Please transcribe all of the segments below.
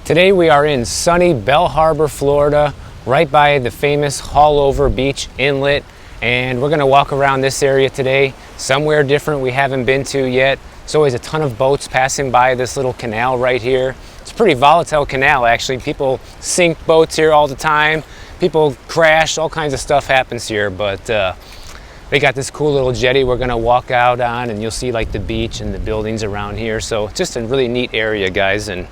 Today we are in sunny Belle Harbor, Florida, right by the famous Haulover Beach Inlet, and we're going to walk around this area today, somewhere different we haven't been to yet. There's always a ton of boats passing by this little canal right here. It's a pretty volatile canal actually. People sink boats here all the time. People crash, all kinds of stuff happens here, but they got this cool little jetty we're going to walk out on, and you'll see like the beach and the buildings around here. So just a really neat area, guys, and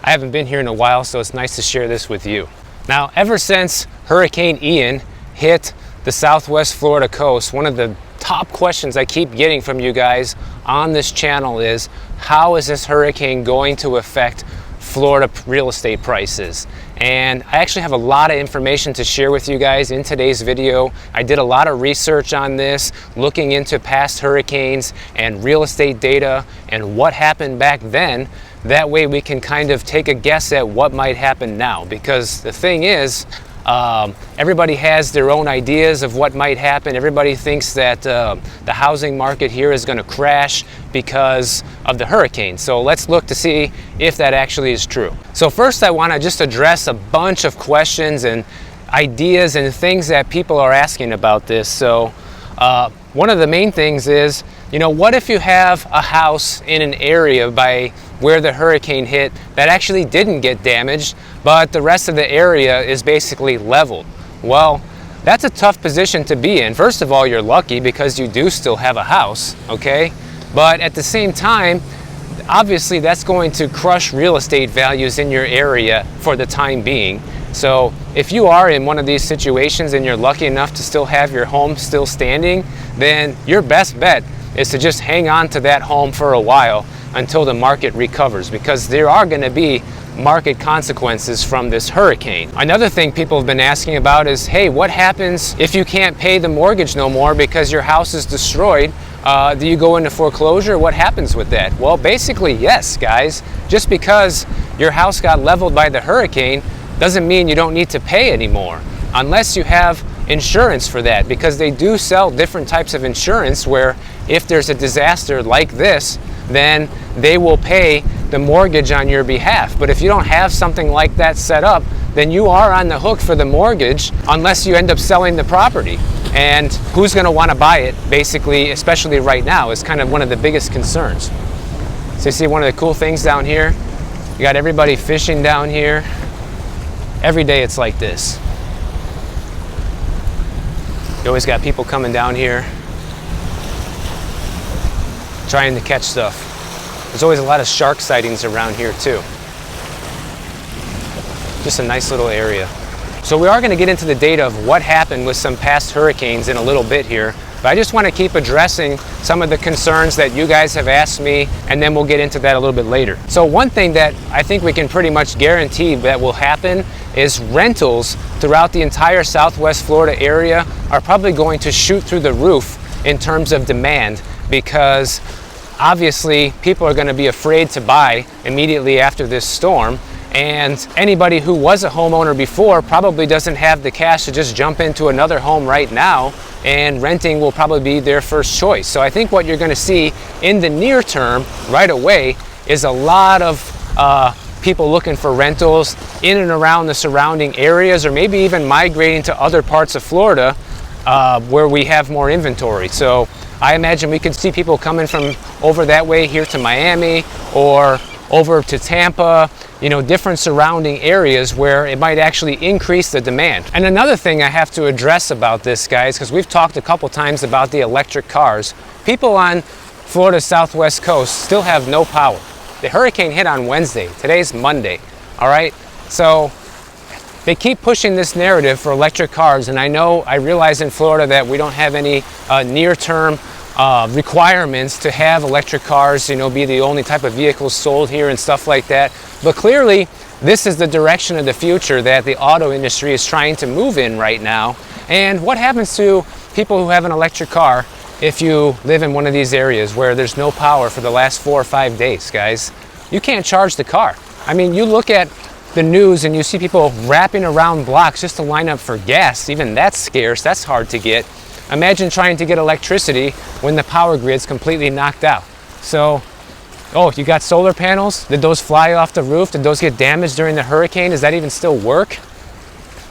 I haven't been here in a while, so it's nice to share this with you. Now, ever since Hurricane Ian hit the southwest Florida coast, one of the top questions I keep getting from you guys on this channel is, how is this hurricane going to affect Florida real estate prices? And I actually have a lot of information to share with you guys in today's video. I did a lot of research on this, looking into past hurricanes and real estate data and what happened back then. That way we can kind of take a guess at what might happen now, because the thing is, everybody has their own ideas of what might happen. Everybody thinks that the housing market here is going to crash because of the hurricane. So let's look to see if that actually is true. So first I want to just address a bunch of questions and ideas and things that people are asking about this. So one of the main things is, you know, what if you have a house in an area by where the hurricane hit that actually didn't get damaged, but the rest of the area is basically leveled? Well, that's a tough position to be in. First of all, you're lucky because you do still have a house, okay? But at the same time, obviously that's going to crush real estate values in your area for the time being. So if you are in one of these situations and you're lucky enough to still have your home still standing, then your best bet is to just hang on to that home for a while until the market recovers, because there are going to be market consequences from this hurricane. Another thing people have been asking about is, hey, what happens if you can't pay the mortgage no more because your house is destroyed? Do you go into foreclosure? What happens with that? Well, basically, yes, guys. Just because your house got leveled by the hurricane doesn't mean you don't need to pay anymore, unless you have insurance for that, because they do sell different types of insurance where if there's a disaster like this, then they will pay the mortgage on your behalf. But if you don't have something like that set up, then you are on the hook for the mortgage unless you end up selling the property. And who's going to want to buy it, basically, especially right now, is kind of one of the biggest concerns. So you see one of the cool things down here, you got everybody fishing down here. Every day it's like this. You always got people coming down here trying to catch stuff. There's always a lot of shark sightings around here too. Just a nice little area. So we are going to get into the data of what happened with some past hurricanes in a little bit here, but I just want to keep addressing some of the concerns that you guys have asked me, and then we'll get into that a little bit later. So one thing that I think we can pretty much guarantee that will happen is rentals throughout the entire southwest Florida area are probably going to shoot through the roof in terms of demand, because obviously people are going to be afraid to buy immediately after this storm, and anybody who was a homeowner before probably doesn't have the cash to just jump into another home right now, and renting will probably be their first choice. So I think what you're going to see in the near term right away is a lot of people looking for rentals in and around the surrounding areas, or maybe even migrating to other parts of Florida where we have more inventory. So I imagine we could see people coming from over that way here to Miami or over to Tampa, you know, different surrounding areas where it might actually increase the demand. And another thing I have to address about this, guys, because we've talked a couple times about the electric cars. People on Florida's southwest coast still have no power. The hurricane hit on Wednesday. Today's Monday, all right? So they keep pushing this narrative for electric cars, and I realize in Florida that we don't have any near-term requirements to have electric cars, you know, be the only type of vehicles sold here and stuff like that. But clearly, this is the direction of the future that the auto industry is trying to move in right now. And what happens to people who have an electric car if you live in one of these areas where there's no power for the last 4 or 5 days, guys? You can't charge the car. I mean, you look at the news and you see people wrapping around blocks just to line up for gas. Even that's scarce, that's hard to get. Imagine trying to get electricity when the power grid's completely knocked out. So Oh, you got solar panels? Did those fly off the roof? Did those get damaged during the hurricane? Does that even still work?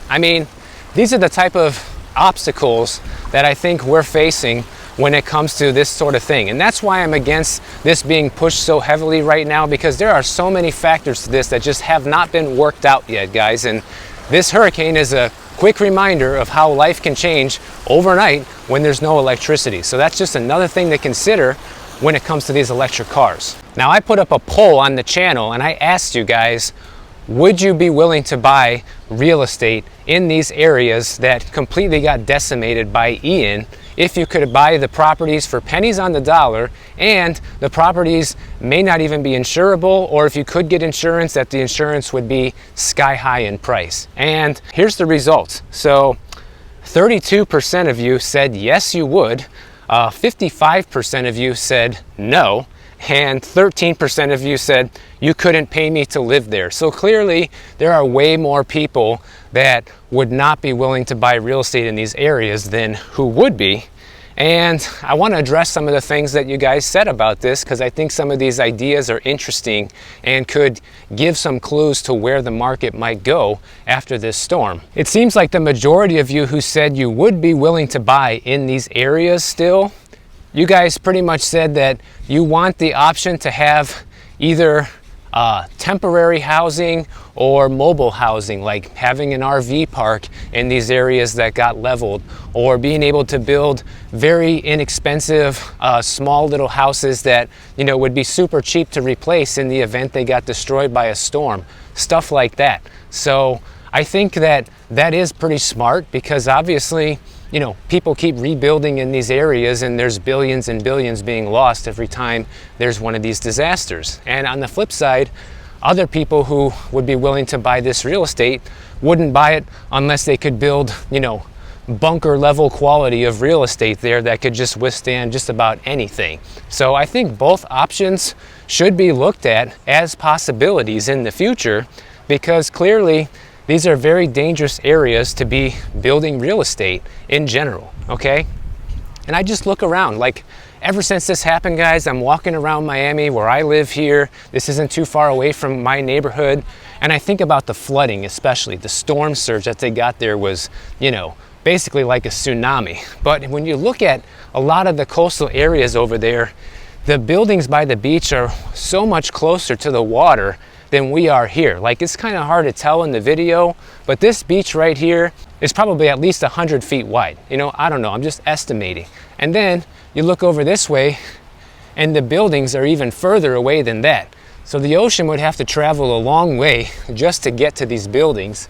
I mean, these are the type of obstacles that I think we're facing when it comes to this sort of thing. And that's why I'm against this being pushed so heavily right now, because there are so many factors to this that just have not been worked out yet, guys. And this hurricane is a quick reminder of how life can change overnight when there's no electricity. So that's just another thing to consider when it comes to these electric cars. Now, I put up a poll on the channel and I asked you guys, would you be willing to buy real estate in these areas that completely got decimated by Ian if you could buy the properties for pennies on the dollar, and the properties may not even be insurable, or if you could get insurance, that the insurance would be sky high in price? And here's the results. So 32% of you said yes, you would. 55% of you said no. And 13% of you said you couldn't pay me to live there. So clearly there are way more people that would not be willing to buy real estate in these areas than who would be. And I want to address some of the things that you guys said about this, because I think some of these ideas are interesting and could give some clues to where the market might go after this storm. It seems like the majority of you who said you would be willing to buy in these areas still, you guys pretty much said that you want the option to have either temporary housing or mobile housing, like having an RV park in these areas that got leveled, or being able to build very inexpensive small little houses that, you know, would be super cheap to replace in the event they got destroyed by a storm, stuff like that. So I think that that is pretty smart, because obviously, you know, people keep rebuilding in these areas and there's billions and billions being lost every time there's one of these disasters. And on the flip side, other people who would be willing to buy this real estate wouldn't buy it unless they could build, you know, bunker level quality of real estate there that could just withstand just about anything. So I think both options should be looked at as possibilities in the future, because clearly these are very dangerous areas to be building real estate in general, okay? And I just look around, like ever since this happened, guys, I'm walking around Miami where I live here. This isn't too far away from my neighborhood. And I think about the flooding, especially the storm surge that they got there was, you know, basically like a tsunami. But when you look at a lot of the coastal areas over there, the buildings by the beach are so much closer to the water than we are here. Like, it's kind of hard to tell in the video, but this beach right here is probably at least 100 feet wide. You know, I don't know, I'm just estimating. And then you look over this way and the buildings are even further away than that. So the ocean would have to travel a long way just to get to these buildings.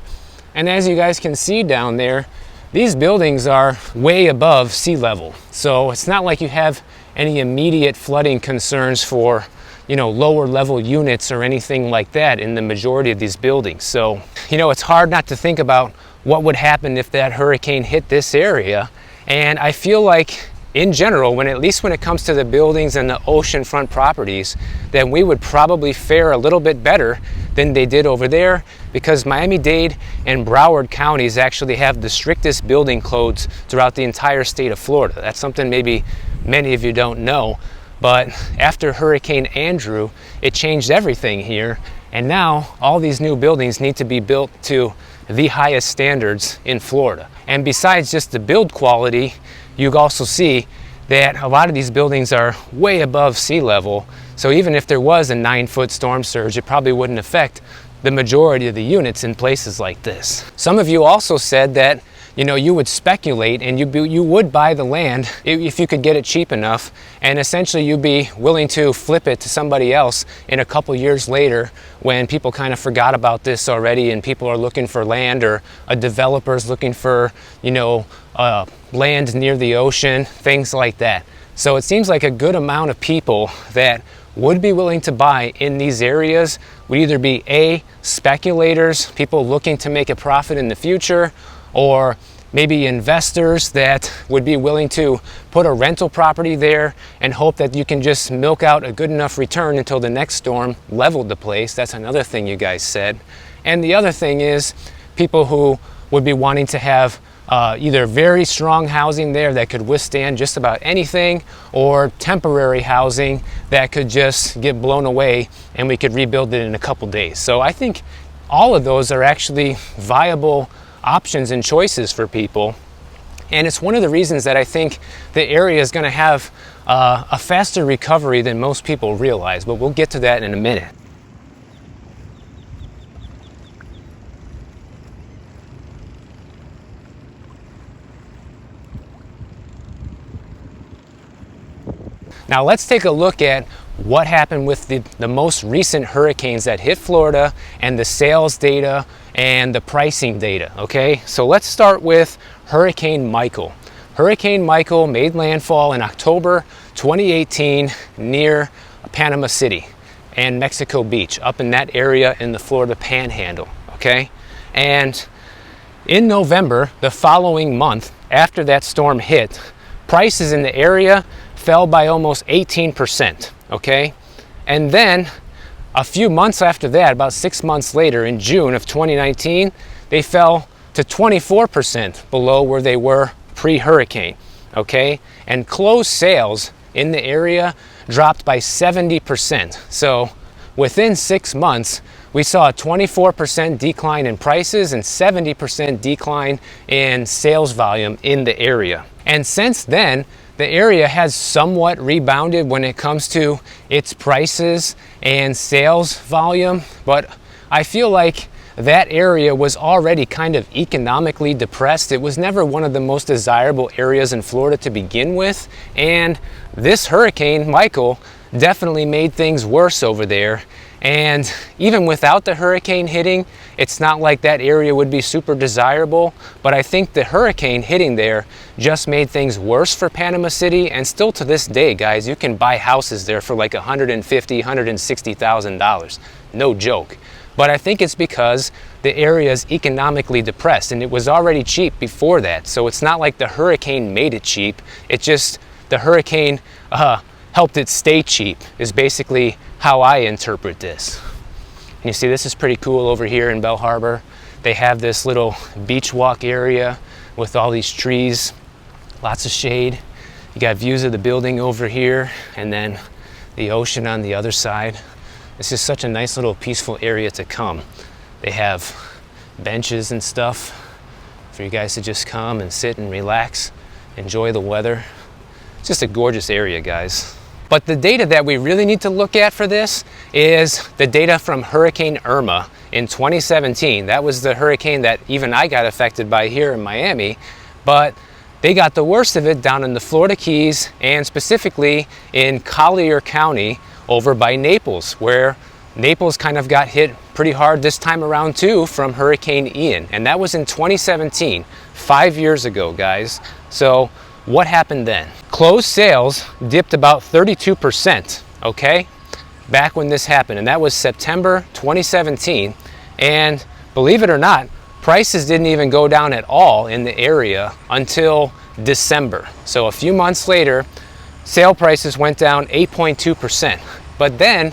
And as you guys can see down there, these buildings are way above sea level. So it's not like you have any immediate flooding concerns for, you know, lower level units or anything like that in the majority of these buildings. So, you know, it's hard not to think about what would happen if that hurricane hit this area. And I feel like in general, at least when it comes to the buildings and the oceanfront properties, then we would probably fare a little bit better than they did over there, because Miami-Dade and Broward counties actually have the strictest building codes throughout the entire state of Florida. That's something maybe many of you don't know. But after Hurricane Andrew, it changed everything here. And now all these new buildings need to be built to the highest standards in Florida. And besides just the build quality, you also see that a lot of these buildings are way above sea level. So even if there was a 9-foot storm surge, it probably wouldn't affect the majority of the units in places like this. Some of you also said that, you know, you would speculate and you would buy the land if you could get it cheap enough, and essentially you'd be willing to flip it to somebody else in a couple years later when people kind of forgot about this already and people are looking for land, or a developer's looking for, you know, land near the ocean, things like that. So it seems like a good amount of people that would be willing to buy in these areas would either be A, speculators, people looking to make a profit in the future, or maybe investors that would be willing to put a rental property there and hope that you can just milk out a good enough return until the next storm leveled the place. That's another thing you guys said. And the other thing is people who would be wanting to have either very strong housing there that could withstand just about anything, or temporary housing that could just get blown away and we could rebuild it in a couple days. So I think all of those are actually viable options and choices for people. And it's one of the reasons that I think the area is going to have a faster recovery than most people realize, but we'll get to that in a minute. Now let's take a look at what happened with the most recent hurricanes that hit Florida, and the sales data and the pricing data, okay? So let's start with Hurricane Michael. Hurricane Michael made landfall in October 2018 near Panama City and Mexico Beach, up in that area in the Florida Panhandle, okay? And in November, the following month after that storm hit, prices in the area fell by almost 18%, okay? And then a few months after that, about 6 months later, in June of 2019, they fell to 24% below where they were pre-hurricane, okay? And closed sales in the area dropped by 70%. So within 6 months, we saw a 24% decline in prices and 70% decline in sales volume in the area. And since then, the area has somewhat rebounded when it comes to its prices and sales volume, but I feel like that area was already kind of economically depressed. It was never one of the most desirable areas in Florida to begin with, and this Hurricane Michael definitely made things worse over there. And even without the hurricane hitting, it's not like that area would be super desirable, but I think the hurricane hitting there just made things worse for Panama City. And still to this day, guys, you can buy houses there for like $150,000, $160,000. No joke. But I think it's because the area is economically depressed, and it was already cheap before that. So it's not like the hurricane made it cheap. It's just the hurricane helped it stay cheap, is basically how I interpret this. And you see, this is pretty cool over here in Belle Harbor. They have this little beach walk area with all these trees, lots of shade. You got views of the building over here, and then the ocean on the other side. This is such a nice little peaceful area to come. They have benches and stuff for you guys to just come and sit and relax, enjoy the weather. It's just a gorgeous area, guys. But the data that we really need to look at for this is the data from Hurricane Irma in 2017. That was the hurricane that even I got affected by here in Miami, but they got the worst of it down in the Florida Keys, and specifically in Collier County over by Naples, where Naples kind of got hit pretty hard this time around too from Hurricane Ian. And that was in 2017, 5 years ago, guys. So what happened then? Closed sales dipped about 32%, okay, back when this happened, and that was September 2017. And believe it or not, prices didn't even go down at all in the area until December. So a few months later, sale prices went down 8.2%. But then,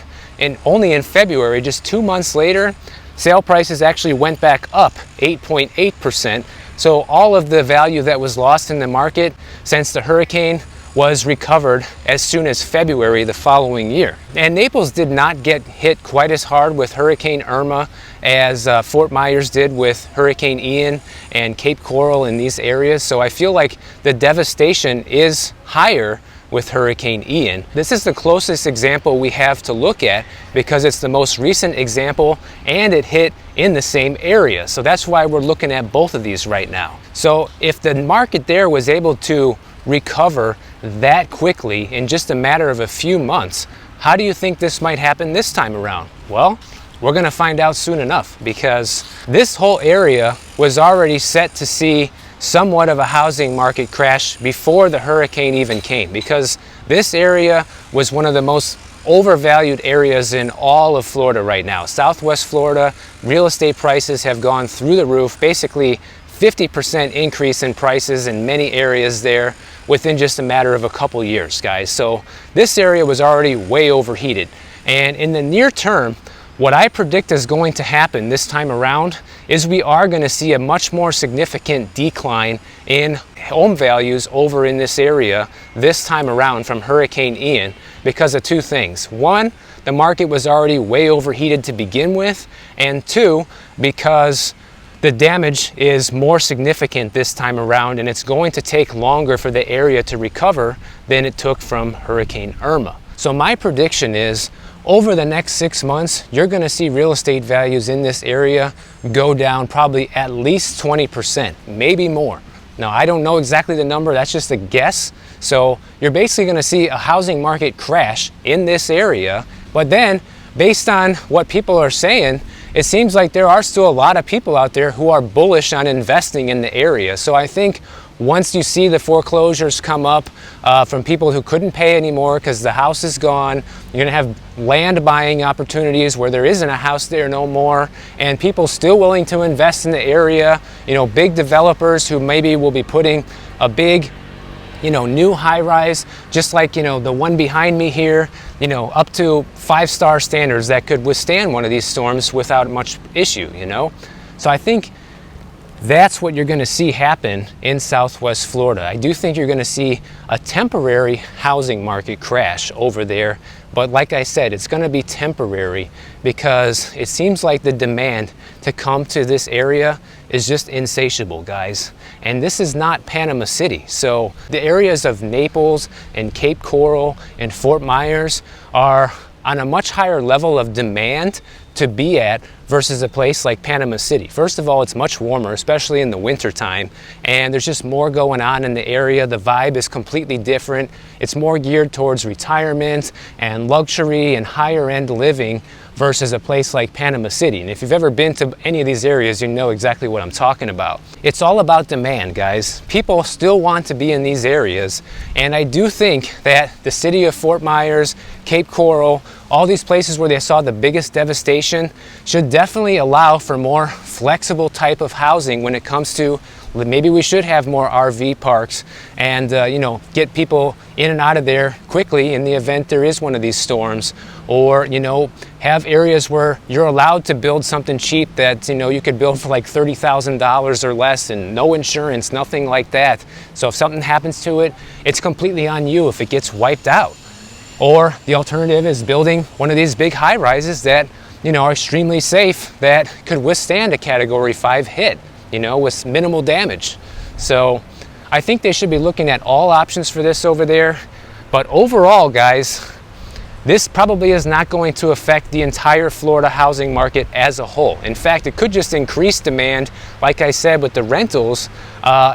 only in February, just 2 months later, sale prices actually went back up 8.8%. So all of the value that was lost in the market since the hurricane was recovered as soon as February the following year. And Naples did not get hit quite as hard with Hurricane Irma as Fort Myers did with Hurricane Ian and Cape Coral in these areas. So I feel like the devastation is higher with Hurricane Ian. This is the closest example we have to look at because it's the most recent example and it hit in the same area. So that's why we're looking at both of these right now. So if the market there was able to recover that quickly in just a matter of a few months, how do you think this might happen this time around? Well, we're gonna find out soon enough, because this whole area was already set to see somewhat of a housing market crash before the hurricane even came, because this area was one of the most overvalued areas in all of Florida right now. Southwest Florida, real estate prices have gone through the roof, basically 50% increase in prices in many areas there within just a matter of a couple years, guys. So this area was already way overheated. And in the near term, what I predict is going to happen this time around is we are going to see a much more significant decline in home values over in this area this time around from Hurricane Ian because of two things. One, the market was already way overheated to begin with, and two, because the damage is more significant this time around and it's going to take longer for the area to recover than it took from Hurricane Irma. So my prediction is over the next 6 months, you're going to see real estate values in this area go down probably at least 20%, maybe more. Now, I don't know exactly the number, that's just a guess. So you're basically going to see a housing market crash in this area. But then, based on what people are saying, it seems like there are still a lot of people out there who are bullish on investing in the area. So I think once you see the foreclosures come up from people who couldn't pay anymore because the house is gone, you're going to have land buying opportunities where there isn't a house there no more, and people still willing to invest in the area. You know, big developers who maybe will be putting a big, you know, new high-rise, just like, you know, the one behind me here, you know, up to 5-star standards that could withstand one of these storms without much issue, you know. So I think that's what you're going to see happen in Southwest Florida. I do think you're going to see a temporary housing market crash over there, but like I said, it's going to be temporary because it seems like the demand to come to this area is just insatiable, guys. And this is not Panama City. So the areas of Naples and Cape Coral and Fort Myers are on a much higher level of demand to be at versus a place like Panama City. First of all, it's much warmer, especially in the winter time, and there's just more going on in the area. The vibe is completely different. It's more geared towards retirement and luxury and higher end living versus a place like Panama City. And if you've ever been to any of these areas, you know exactly what I'm talking about. It's all about demand, guys. People still want to be in these areas, and I do think that the city of Fort Myers, Cape Coral, all these places where they saw the biggest devastation should definitely allow for more flexible type of housing when it comes to maybe we should have more RV parks and you know, get people in and out of there quickly in the event there is one of these storms, or you know, have areas where you're allowed to build something cheap that, you know, you could build for like $30,000 or less and no insurance, nothing like that. So if something happens to it, it's completely on you if it gets wiped out. Or the alternative is building one of these big high rises that, you know, are extremely safe, that could withstand a Category 5 hit, you know, with minimal damage. So I think they should be looking at all options for this over there. But overall, guys, this probably is not going to affect the entire Florida housing market as a whole. In fact, it could just increase demand, like I said, with the rentals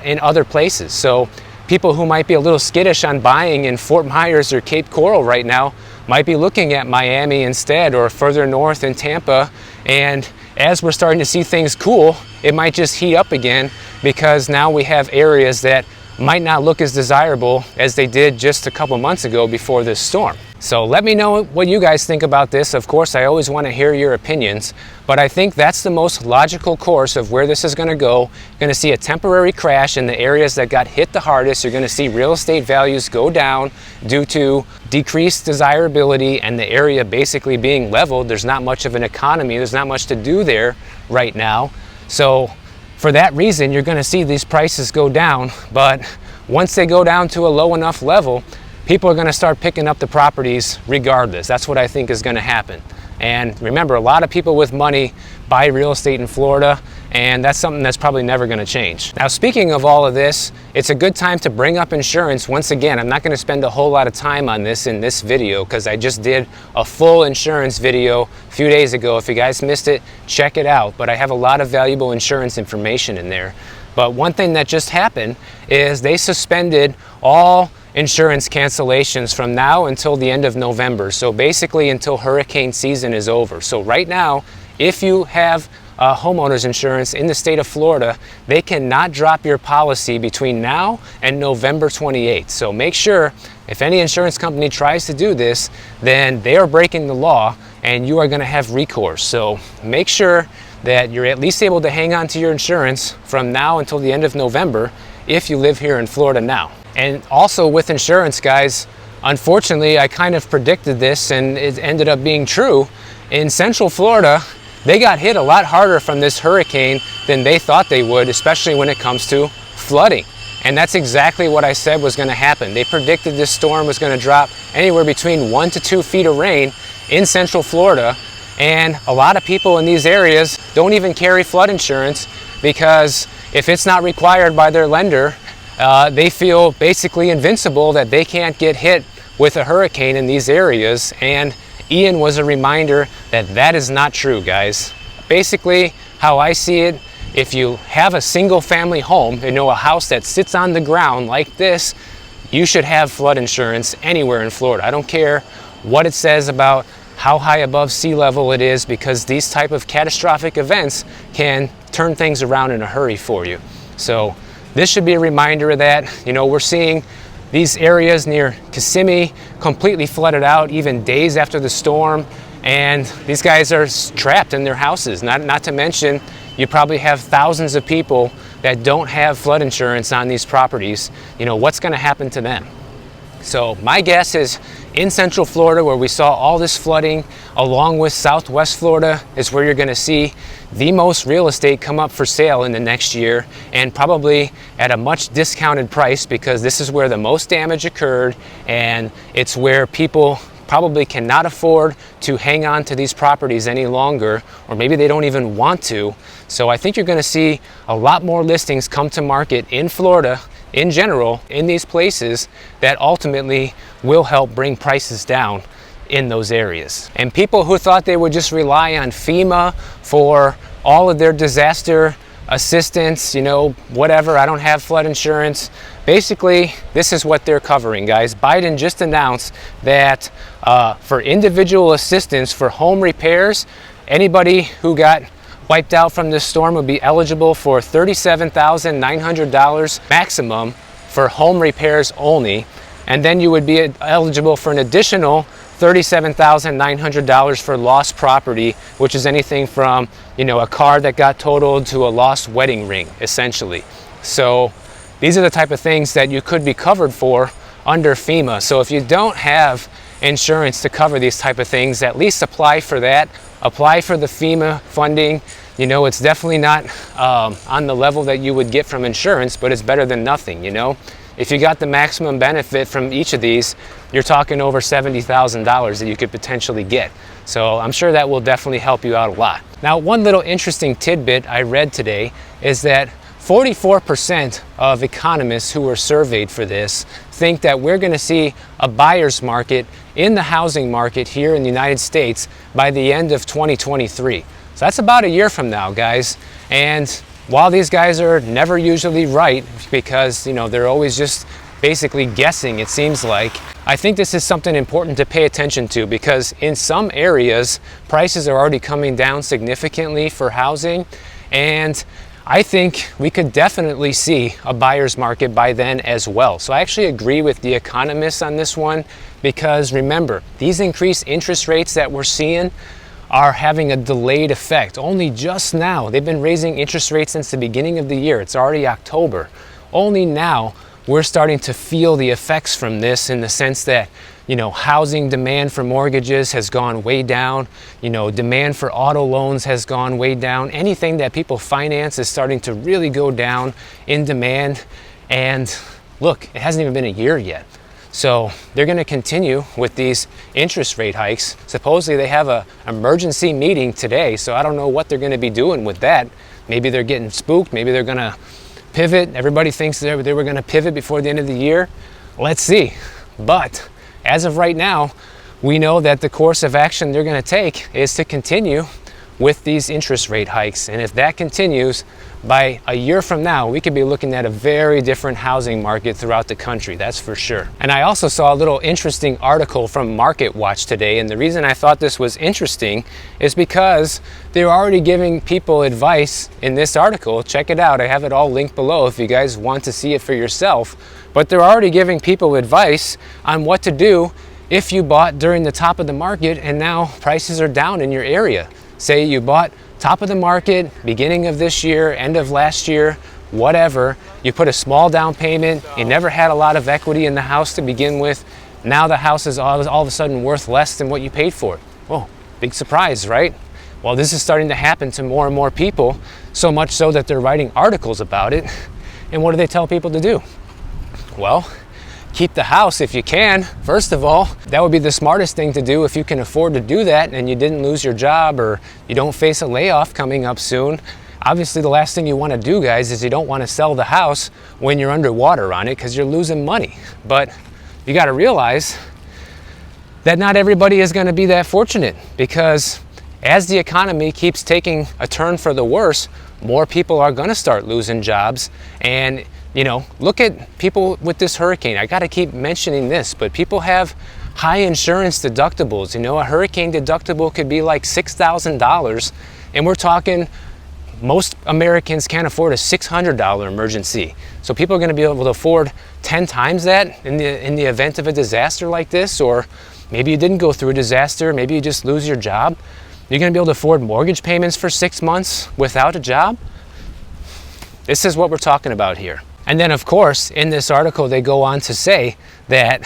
in other places. So people who might be a little skittish on buying in Fort Myers or Cape Coral right now might be looking at Miami instead, or further north in Tampa. And as we're starting to see things cool, it might just heat up again because now we have areas that might not look as desirable as they did just a couple months ago before this storm. So let me know what you guys think about this. Of course, I always want to hear your opinions, but I think that's the most logical course of where this is going to go. You're going to see a temporary crash in the areas that got hit the hardest. You're going to see real estate values go down due to decreased desirability and the area basically being leveled. There's not much of an economy. There's not much to do there right now. So for that reason, you're going to see these prices go down, but once they go down to a low enough level, people are going to start picking up the properties regardless. That's what I think is going to happen. And remember, a lot of people with money buy real estate in Florida, and that's something that's probably never going to change. Now, speaking of all of this, it's a good time to bring up insurance. Once again, I'm not going to spend a whole lot of time on this in this video because I just did a full insurance video a few days ago. If you guys missed it, check it out. But I have a lot of valuable insurance information in there. But one thing that just happened is they suspended all insurance cancellations from now until the end of November. So basically until hurricane season is over. So right now, if you have homeowners insurance in the state of Florida, they cannot drop your policy between now and November 28th. So make sure if any insurance company tries to do this, then they are breaking the law and you are going to have recourse. So make sure that you're at least able to hang on to your insurance from now until the end of November if you live here in Florida now. And also with insurance, guys, unfortunately, I kind of predicted this and it ended up being true, in Central Florida, they got hit a lot harder from this hurricane than they thought they would, especially when it comes to flooding. And that's exactly what I said was going to happen. They predicted this storm was going to drop anywhere between 1 to 2 feet of rain in Central Florida. And a lot of people in these areas don't even carry flood insurance because if it's not required by their lender, they feel basically invincible that they can't get hit with a hurricane in these areas. And Ian was a reminder that that is not true, guys. Basically, how I see it, if you have a single family home, a house that sits on the ground like this, you should have flood insurance anywhere in Florida. I don't care what it says about how high above sea level it is, because these type of catastrophic events can turn things around in a hurry for you. So this should be a reminder of that. We're seeing these areas near Kissimmee completely flooded out even days after the storm, and these guys are trapped in their houses. Not to mention, you probably have thousands of people that don't have flood insurance on these properties. What's going to happen to them? So my guess is in Central Florida, where we saw all this flooding, along with Southwest Florida, is where you're going to see the most real estate come up for sale in the next year, and probably at a much discounted price, because this is where the most damage occurred, and it's where people probably cannot afford to hang on to these properties any longer, or maybe they don't even want to. So I think you're going to see a lot more listings come to market in Florida in general, in these places, that ultimately will help bring prices down in those areas. And people who thought they would just rely on FEMA for all of their disaster assistance, whatever, I don't have flood insurance. Basically, this is what they're covering, guys. Biden just announced that for individual assistance for home repairs, anybody who got wiped out from this storm would be eligible for $37,900 maximum for home repairs only. And then you would be eligible for an additional $37,900 for lost property, which is anything from, a car that got totaled to a lost wedding ring, essentially. So these are the type of things that you could be covered for under FEMA. So if you don't have insurance to cover these type of things, at least apply for that. Apply for the FEMA funding. It's definitely not on the level that you would get from insurance, but it's better than nothing. If you got the maximum benefit from each of these, you're talking over $70,000 that you could potentially get. So I'm sure that will definitely help you out a lot. Now, one little interesting tidbit I read today is that 44% of economists who were surveyed for this think that we're going to see a buyer's market in the housing market here in the United States by the end of 2023. So that's about a year from now, guys. And while these guys are never usually right, because they're always just basically guessing, it seems like, I think this is something important to pay attention to, because in some areas prices are already coming down significantly for housing, and I think we could definitely see a buyer's market by then as well. So I actually agree with the economists on this one, because remember, these increased interest rates that we're seeing are having a delayed effect. Only just now, they've been raising interest rates since the beginning of the year. It's already October. Only now we're starting to feel the effects from this, in the sense that, housing demand for mortgages has gone way down. Demand for auto loans has gone way down. Anything that people finance is starting to really go down in demand. And look, it hasn't even been a year yet. So they're going to continue with these interest rate hikes. Supposedly they have an emergency meeting today, so I don't know what they're going to be doing with that. Maybe they're getting spooked. Maybe they're going to pivot. Everybody thinks they were going to pivot before the end of the year. Let's see. But as of right now, we know that the course of action they're going to take is to continue with these interest rate hikes. And if that continues, by a year from now, we could be looking at a very different housing market throughout the country, that's for sure. And I also saw a little interesting article from Market Watch today, and the reason I thought this was interesting is because they're already giving people advice in this article. Check it out, I have it all linked below if you guys want to see it for yourself. But they're already giving people advice on what to do if you bought during the top of the market and now prices are down in your area. Say you bought top of the market, beginning of this year, end of last year, whatever. You put a small down payment, you never had a lot of equity in the house to begin with. Now the house is all of a sudden worth less than what you paid for it. Well, Big surprise, right? Well, this is starting to happen to more and more people, so much so that they're writing articles about it. And what do they tell people to do? Well, keep the house if you can. First of all, that would be the smartest thing to do if you can afford to do that and you didn't lose your job or you don't face a layoff coming up soon. Obviously, the last thing you want to do, guys, is you don't want to sell the house when you're underwater on it because you're losing money. But you got to realize that not everybody is going to be that fortunate, because as the economy keeps taking a turn for the worse, more people are going to start losing jobs. And, you know, look at people with this hurricane. I got to keep mentioning this, but people have high insurance deductibles. You know, a hurricane deductible could be like $6,000, and we're talking most Americans can't afford a $600 emergency. So people are going to be able to afford 10 times that in the event of a disaster like this, or maybe you didn't go through a disaster, maybe you just lose your job. You're going to be able to afford mortgage payments for 6 months without a job? This is what we're talking about here. And then, of course, in this article, they go on to say that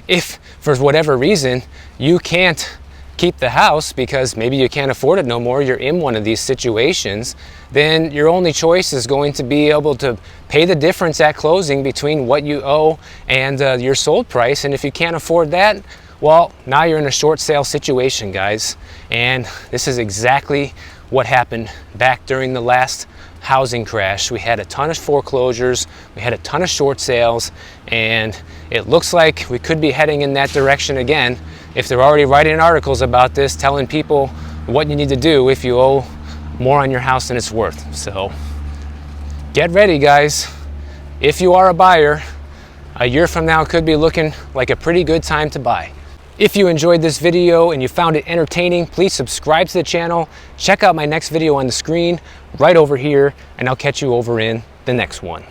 if, for whatever reason, you can't keep the house because maybe you can't afford it no more, you're in one of these situations, then your only choice is going to be able to pay the difference at closing between what you owe and your sold price. And if you can't afford that, well, now you're in a short sale situation, guys. And this is exactly what happened back during the last housing crash. We had a ton of foreclosures, we had a ton of short sales, and it looks like we could be heading in that direction again if they're already writing articles about this, telling people what you need to do if you owe more on your house than it's worth. So get ready, guys. If you are a buyer, a year from now could be looking like a pretty good time to buy. If you enjoyed this video and you found it entertaining, please subscribe to the channel. Check out my next video on the screen right over here, and I'll catch you over in the next one.